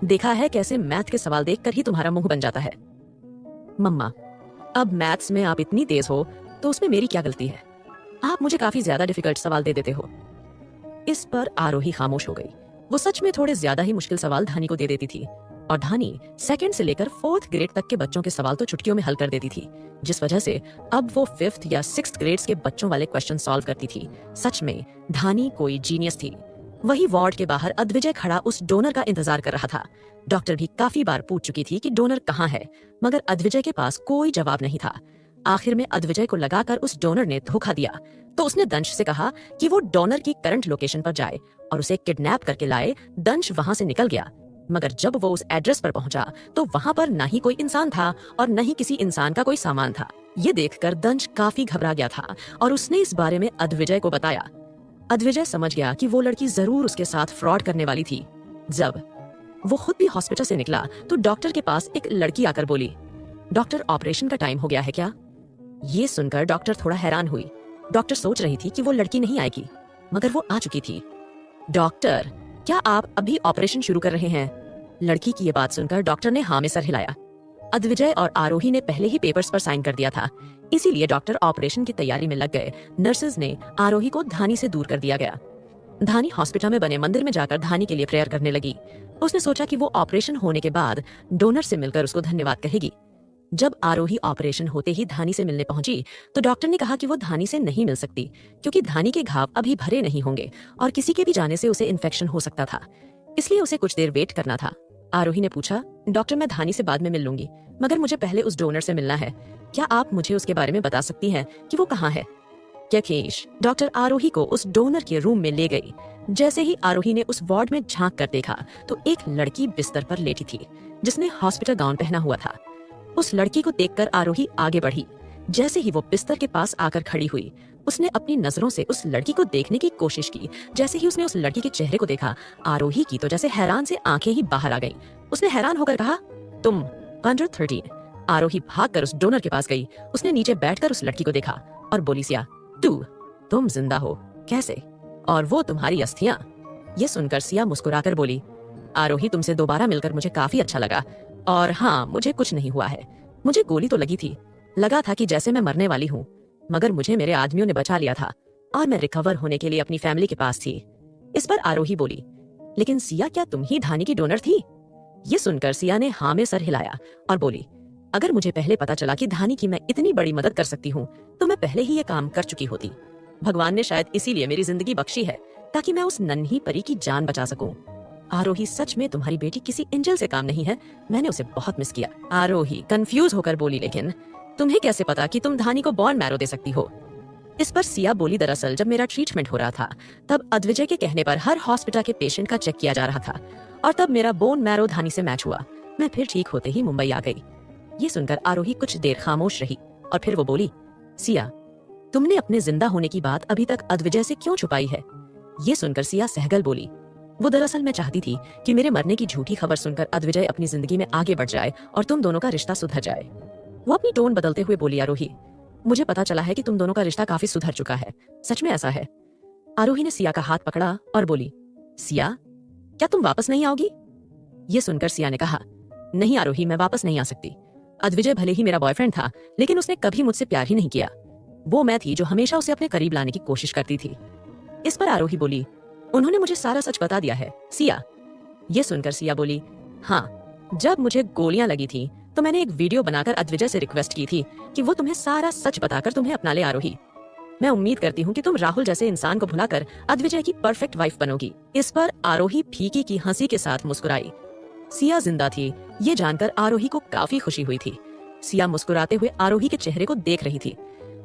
देखा है कैसे मैथ के सवाल देखकर ही तुम्हारा मुंह बन जाता है। मम्मा, अब मैथ्स में आप इतनी तेज हो तो उसमें मेरी क्या गलती है? आप मुझे काफी ज्यादा डिफिकल्ट सवाल दे देते हो। इस पर आरोही खामोश हो गई। वो सच में थोड़े ज्यादा ही मुश्किल सवाल धानी को दे देती थी और धानी सेकंड से लेकर 4th ग्रेड तक के बच्चों के सवाल तो चुटकियों में हल कर देती थी, जिस वजह से अब वो 5th या 6th ग्रेड्स के बच्चों वाले क्वेश्चन सॉल्व करती थी। सच में धानी कोई जीनियस थी। वही वार्ड के बाहर अद्विजय खड़ा उस डोनर का इंतजार कर रहा था। डॉक्टर भी काफी बार पूछ चुकी थी कि डोनर कहाँ है, मगर अद्विजय के पास कोई जवाब नहीं था। आखिर में अद्विजय को लगाकर उस डोनर ने धोखा दिया, तो उसने दंश से कहा कि वो डोनर की करंट लोकेशन पर जाए और उसे किडनैप करके लाए। दंश वहां से निकल गया, मगर जब वो उस एड्रेस पर पहुंचा तो वहां पर न ही कोई इंसान था और न ही किसी इंसान का कोई सामान था। ये देखकर दंश काफी घबरा गया था और उसने इस बारे में अद्विजय को बताया। अद्विजय समझ गया कि वो लड़की जरूर उसके साथ फ्रॉड करने वाली थी। जब वो खुद भी हॉस्पिटल से निकला तो डॉक्टर के पास एक लड़की आकर बोली, डॉक्टर, ऑपरेशन का टाइम हो गया है क्या? ये सुनकर डॉक्टर थोड़ा हैरान हुई। डॉक्टर सोच रही थी कि वो लड़की नहीं आएगी, मगर वो आ चुकी थी। डॉक्टर, क्या आप अभी ऑपरेशन शुरू कर रहे हैं? लड़की की ये बात सुनकर डॉक्टर ने हाँ में सर हिलाया। अद्विजय और आरोही ने पहले ही पेपर्स पर साइन कर दिया था, इसीलिए डॉक्टर ऑपरेशन की तैयारी में लग गए। नर्सेज ने आरोही को धानी से दूर कर दिया गया। धानी हॉस्पिटल में बने मंदिर में जाकर धानी के लिए प्रेयर करने लगी। उसने सोचा कि वो ऑपरेशन होने के बाद डोनर से मिलकर उसको धन्यवाद कहेगी। जब आरोही ऑपरेशन होते ही धानी से मिलने पहुंची तो डॉक्टर ने कहा कि वो धानी से नहीं मिल सकती, क्योंकि धानी के घाव अभी भरे नहीं होंगे और किसी के भी जाने से उसे इन्फेक्शन हो सकता था, इसलिए उसे कुछ देर वेट करना था। आरोही ने पूछा, डॉक्टर, मैं धानी से बाद में मिल लूंगी, मगर मुझे पहले उस डोनर से मिलना है। क्या आप मुझे उसके बारे में बता सकती हैं कि वो कहाँ है? यकेश डॉक्टर आरोही को उस डोनर के रूम में ले गई। जैसे ही आरोही ने उस वार्ड में झांक कर देखा तो एक लड़की बिस्तर पर लेटी थी, जिसने हॉस्पिटल गाउन पहना हुआ था। उस लड़की को देखकर आरोही आगे बढ़ी। जैसे ही वो बिस्तर के पास आकर खड़ी हुई, उसने अपनी नजरों से उस लड़की को देखने की कोशिश की। जैसे ही उसने उस लड़की के चेहरे को देखा, आरोही की तो जैसे हैरान से आंखें ही बाहर आ गईं। उसने हैरान होकर कहा, तुम 113। आरोही भागकर उस डोनर के पास गई। उसने नीचे बैठकर उस लड़की को देखा और बोली, सिया, तुम जिंदा हो कैसे? और वो तुम्हारी अस्थियां? ये सुनकर सिया मुस्कुराकर बोली, आरोही, तुमसे दोबारा मिलकर मुझे काफी अच्छा लगा। और हाँ, मुझे कुछ नहीं हुआ है। मुझे गोली तो लगी थी, लगा था कि जैसे मैं मरने वाली हूँ, मगर मुझे मेरे आदमियों ने बचा लिया था और मैं रिकवर होने के लिए अपनी फैमिली के पास थी। इस पर आरोही बोली, लेकिन सिया, क्या तुम ही धानी की डोनर थी? ये सुनकर सिया ने हाँ में सर हिलाया और बोली, अगर मुझे पहले पता चला कि धानी की मैं इतनी बड़ी मदद कर सकती हूँ तो मैं पहले ही ये काम कर चुकी होती। भगवान ने शायद इसीलिए मेरी जिंदगी बख्शी है, ताकि मैं उस नन्ही परी की जान बचा सकूं। आरोही, सच में तुम्हारी बेटी किसी एंजल से काम नहीं है। मैंने उसे बहुत मिस किया। आरोही कंफ्यूज होकर बोली, लेकिन तुम्हें कैसे पता कि तुम धानी को बोन मैरो दे सकती हो? इस पर सिया बोली, दरअसल जब मेरा ट्रीटमेंट हो रहा था तब अद्विजय के कहने पर हर हॉस्पिटल के पेशेंट का चेक किया जा रहा था और तब मेरा बोन मैरो धानी से मैच हुआ। मैं फिर ठीक होते ही मुंबई आ गई। ये सुनकर आरोही कुछ देर खामोश रही और फिर वो बोली, सिया, तुमने अपने जिंदा होने की बात अभी तक अद्विजय से क्यों छुपाई है? ये सुनकर सिया सहगल बोली, वो दरअसल मैं चाहती थी कि मेरे मरने की झूठी खबर सुनकर अद्विजय अपनी जिंदगी में आगे बढ़ जाए और तुम दोनों का रिश्ता सुधर जाए। वो अपनी टोन बदलते हुए बोली, आरोही, मुझे पता चला है कि तुम दोनों का रिश्ता काफी सुधर चुका है। सच में ऐसा है? आरोही ने सिया का हाथ पकड़ा और बोली, सिया, क्या तुम वापस नहीं आओगी? ये सुनकर सिया ने कहा, नहीं आरोही, मैं वापस नहीं आ सकती। अद्विजय भले ही मेरा बॉयफ्रेंड था, लेकिन उसने कभी मुझसे प्यार ही नहीं किया। वो मैं थी जो हमेशा उसे अपने करीब लाने की कोशिश करती थी। इस पर आरोही बोली, उन्होंने मुझे सारा सच बता दिया है, सिया। ये सुनकर सिया बोली, हाँ, जब मुझे गोलियां लगी थी तो मैंने एक वीडियो बनाकर अद्विजय से रिक्वेस्ट की थी कि वो तुम्हें सारा सच बताकर तुम्हें अपना ले। आरोही, मैं उम्मीद करती हूँ कि तुम राहुल जैसे इंसान को भुलाकर अद्विजय की परफेक्ट वाइफ बनोगी। इस पर आरोही फीकी की हंसी के साथ मुस्कुराई। सिया जिंदा थी, ये जानकर आरोही को काफी खुशी हुई थी। सिया मुस्कुराते हुए आरोही के चेहरे को देख रही थी।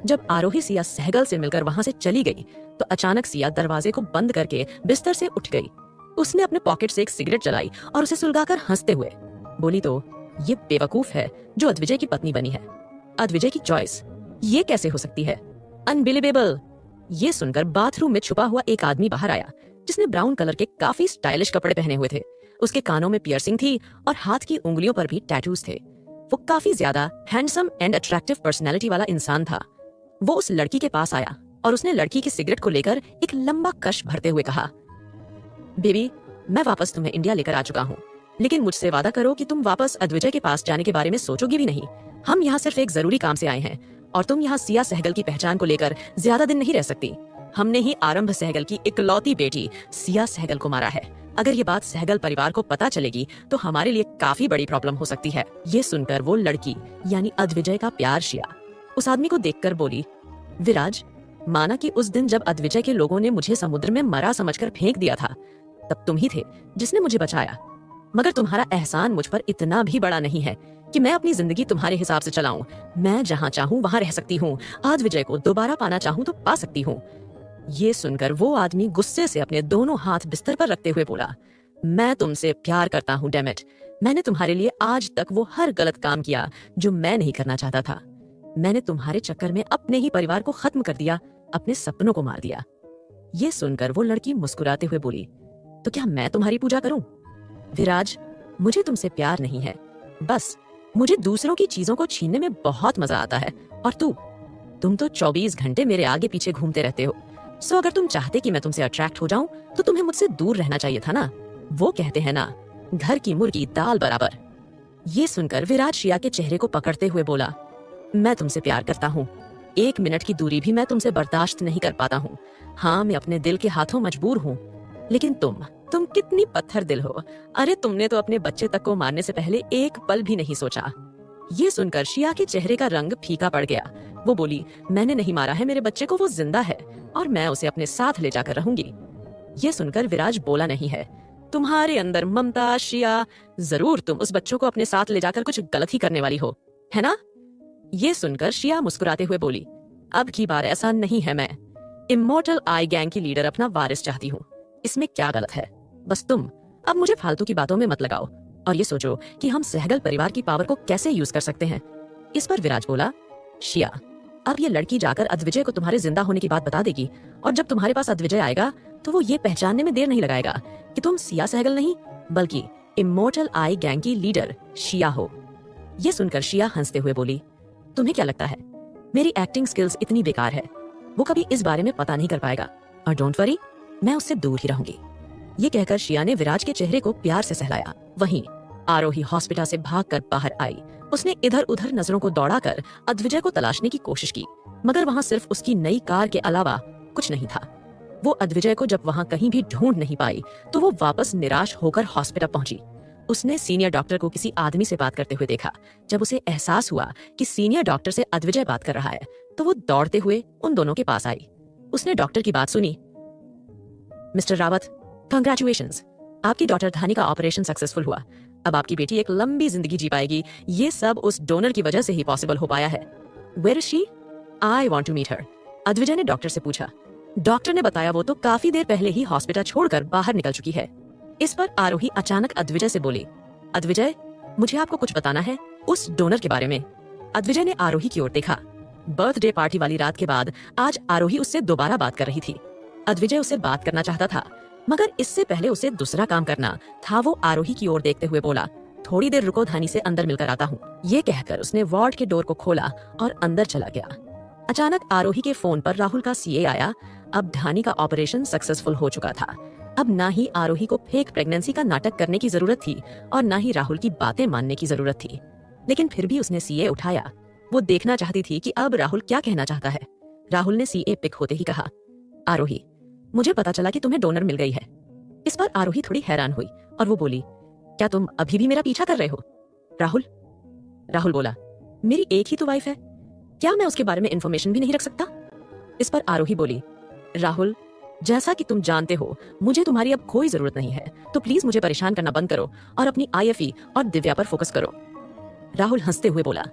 जब आरोही सिया सहगल से मिलकर वहां से चली गई तो अचानक सिया दरवाजे को बंद करके बिस्तर से उठ गई। उसने अपने पॉकेट से एक सिगरेट जलाई और उसे सुलगाकर हंसते हुए बोली, तो ये बेवकूफ है जो अद्विजय की पत्नी बनी है। अद्विजय की चॉइस, ये कैसे हो सकती है? अनबिलीवेबल। ये सुनकर बाथरूम में छुपा हुआ एक आदमी बाहर आया, जिसने ब्राउन कलर के काफी स्टाइलिश कपड़े पहने हुए थे। उसके कानों में पियर्सिंग थी और हाथ की उंगलियों पर भी टैटूज थे। वो काफी ज्यादा हैंडसम एंड अट्रैक्टिव पर्सनैलिटी वाला इंसान था। वो उस लड़की के पास आया और उसने लड़की की सिगरेट को लेकर एक लंबा कश भरते हुए कहा, बेबी, मैं वापस तुम्हें इंडिया लेकर आ चुका हूँ। लेकिन मुझसे वादा करो कि तुम वापस अद्विजय के पास जाने के बारे में सोचोगी भी नहीं। हम यहाँ सिर्फ एक जरूरी काम से आए हैं और तुम यहाँ सिया सहगल की पहचान को लेकर ज्यादा दिन नहीं रह सकती। हमने ही आरंभ सहगल की इकलौती बेटी सिया सहगल को मारा है। अगर ये बात सहगल परिवार को पता चलेगी तो हमारे लिए काफी बड़ी प्रॉब्लम हो सकती है। ये सुनकर वो लड़की यानी अद्विजय का प्यार शिया उस आदमी को देखकर बोली, विराज, माना कि उस दिन जब अद्विजय के लोगों ने मुझे समुद्र में मरा समझकर फेंक दिया था, तब तुम ही थे जिसने मुझे बचाया। मगर तुम्हारा एहसान मुझ पर इतना भी बड़ा नहीं है कि मैं अपनी जिंदगी तुम्हारे हिसाब से चलाऊं। मैं जहां चाहूं वहां रह सकती हूँ। अद्विजय को दोबारा पाना चाहूं तो पा सकती हूँ। ये सुनकर वो आदमी गुस्से से अपने दोनों हाथ बिस्तर पर रखते हुए बोला, मैं तुमसे प्यार करता हूँ डेमिट। मैंने तुम्हारे लिए आज तक वो हर गलत काम किया जो मैं नहीं करना चाहता था। मैंने तुम्हारे चक्कर में अपने ही परिवार को खत्म कर दिया, अपने सपनों को मार दिया। ये सुनकर वो लड़की मुस्कुराते हुए बोली, तो क्या मैं तुम्हारी पूजा करूं? विराज, मुझे तुमसे प्यार नहीं है, बस मुझे दूसरों की चीजों को छीनने में बहुत मजा आता है। और तुम तो 24 घंटे मेरे आगे पीछे घूमते रहते हो। सो अगर तुम चाहते कि मैं तुमसे अट्रैक्ट हो जाऊं तो तुम्हें मुझसे दूर रहना चाहिए था ना। वो कहते हैं ना, घर की मुर्गी दाल बराबर। ये सुनकर विराज शिया के चेहरे को पकड़ते हुए बोला, मैं तुमसे प्यार करता हूँ। 1 मिनट की दूरी भी मैं तुमसे बर्दाश्त नहीं कर पाता हूँ। हाँ, मैं अपने दिल के हाथों मजबूर हूँ, लेकिन तुम कितनी पत्थर दिल हो। अरे तुमने तो अपने बच्चे तक को मारने से पहले एक पल भी नहीं सोचा। ये सुनकर शिया के चेहरे का रंग फीका पड़ गया। वो बोली, मैंने नहीं मारा है मेरे बच्चे को, वो जिंदा है और मैं उसे अपने साथ ले जाकर रहूंगी। ये सुनकर विराज बोला नहीं है, तुम्हारे अंदर ममता शिया, जरूर तुम उस बच्चों को अपने साथ ले जाकर कुछ गलत ही करने वाली हो, है ना? ये सुनकर शिया मुस्कुराते हुए बोली, अब की बार ऐसा नहीं है। मैं इमोर्टल आई गैंग की लीडर अपना वारिस चाहती हूँ, इसमें क्या गलत है? बस तुम अब मुझे फालतू की बातों में मत लगाओ और ये सोचो कि हम सहगल परिवार की पावर को कैसे यूज कर सकते हैं। इस पर विराज बोला, शिया, अब ये लड़की जाकर अद्विजय को तुम्हारे जिंदा होने की बात बता देगी और जब तुम्हारे पास अद्विजय आएगा तो वो ये पहचानने में देर नहीं लगाएगा कि तुम सिया सहगल नहीं बल्कि इमोर्टल आई गैंग की लीडर शिया हो। ये सुनकर शिया हंसते हुए बोली, तुम्हें क्या लगता है मेरी एक्टिंग स्किल्स इतनी बेकार है? वो कभी इस बारे में पता नहीं कर पाएगा और डोंट वरी, मैं उससे दूर ही रहूंगी। ये कहकर शिया ने विराज के चेहरे को प्यार से सहलाया। वहीं आरोही हॉस्पिटल से भागकर बाहर आई। उसने इधर उधर नजरों को दौड़ाकर अद्विजय को तलाशने की कोशिश की, मगर वहाँ सिर्फ उसकी नई कार के अलावा कुछ नहीं था। वो अद्विजय को जब वहाँ कहीं भी ढूंढ नहीं पाई तो वो वापस निराश होकर हॉस्पिटल पहुंची। उसने सीनियर डॉक्टर को किसी आदमी से बात करते हुए देखा। जब उसे एहसास हुआ कि सीनियर डॉक्टर से अद्विजय बात कर रहा है तो वो दौड़ते हुए उन दोनों के पास आई। उसने डॉक्टर की बात सुनी। मिस्टर रावत, कंग्रेचुलेशंस, आपकी डॉटर धानी का ऑपरेशन सक्सेसफुल हुआ। अब आपकी बेटी एक लंबी जिंदगी जी पाएगी। ये सब उस डोनर की वजह से ही पॉसिबल हो पाया है। Where is she? I want to meet her, Advijay ने डॉक्टर से पूछा। डॉक्टर ने बताया वो तो काफी देर पहले ही हॉस्पिटल छोड़कर बाहर निकल चुकी है। इस पर आरोही अचानक अद्विजय से बोली, अद्विजय, मुझे आपको कुछ बताना है उस डोनर के बारे में। अद्विजय ने आरोही की ओर देखा। बर्थडे पार्टी वाली रात के बाद आज आरोही उससे दोबारा बात कर रही थी। अद्विजय उससे बात करना चाहता था, मगर इससे पहले उसे दूसरा काम करना था। वो आरोही की ओर देखते हुए बोला, थोड़ी देर रुको, धानी से अंदर मिलकर आता हूँ। ये कहकर उसने वार्ड के डोर को खोला और अंदर चला गया। अचानक आरोही के फोन पर राहुल का सीए आया। अब धानी का ऑपरेशन सक्सेसफुल हो चुका था। अब ना ही आरोही को फेक प्रेगनेंसी का नाटक करने की जरूरत थी और ना ही राहुल की बातें मानने की जरूरत थी। लेकिन फिर भी उसने सीए उठाया। वो देखना चाहती थी कि अब राहुल क्या कहना चाहता है। राहुल ने सीए पिक होते ही कहा, आरोही, मुझे पता चला कि तुम्हें डोनर मिल गई है। इस पर आरोही थोड़ी हैरान हुई और वो बोली, क्या तुम अभी भी मेरा पीछा कर रहे हो? राहुल बोला, मेरी एक ही तो वाइफ है, क्या मैं उसके बारे में इंफॉर्मेशन भी नहीं रख सकता? इस पर आरोही बोली, राहुल, जैसा कि तुम जानते हो मुझे तुम्हारी अब कोई जरूरत नहीं है, तो प्लीज मुझे परेशान करना बंद करो और अपनी आईएफई और दिव्या पर फोकस करो। राहुल हंसते हुए बोला,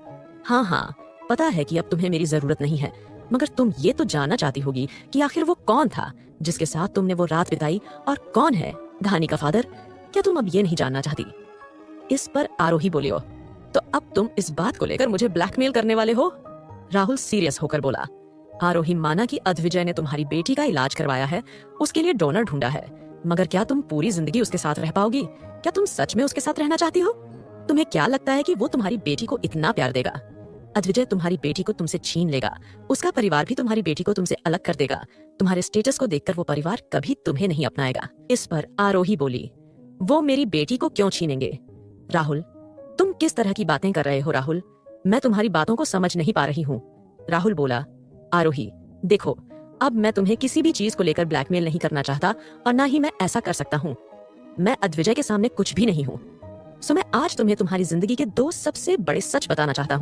हाँ, पता है कि अब तुम्हें मेरी जरूरत नहीं है, मगर तुम ये तो जानना चाहती होगी कि आखिर वो कौन था जिसके साथ तुमने वो रात बिताई और कौन है धानी का फादर? क्या तुम अब ये नहीं जानना चाहती? इस पर आरोही बोली, तो अब तुम इस बात को लेकर मुझे ब्लैकमेल करने वाले हो? राहुल सीरियस होकर बोला, आरोही, माना कि अद्विजय ने तुम्हारी बेटी का इलाज करवाया है, उसके लिए डोनर ढूंढा है, मगर क्या तुम पूरी जिंदगी उसके साथ रह पाओगी? क्या तुम सच में उसके साथ रहना चाहती हो? तुम्हें क्या लगता है कि वो तुम्हारी बेटी को इतना प्यार देगा? अद्विजय तुम्हारी बेटी को तुमसे छीन लेगा, उसका परिवार भी तुम्हारी बेटी को तुमसे अलग कर देगा। तुम्हारे स्टेटस को देखकर वो परिवार कभी तुम्हें नहीं अपनाएगा। इस पर आरोही बोली, वो मेरी बेटी को क्यों छीनेंगे? राहुल, तुम किस तरह की बातें कर रहे हो राहुल? मैं तुम्हारी बातों को समझ नहीं पा रही हूँ। राहुल बोला, आरोही, देखो, अब मैं तुम्हें किसी भी चीज को लेकर ब्लैकमेल नहीं करना चाहता और ना ही मैं ऐसा कर सकता हूँ। मैं अद्विजय के सामने कुछ भी नहीं हूँ। सो मैं आज तुम्हें तुम्हारी जिंदगी के 2 सबसे बड़े सच बताना चाहता हूँ।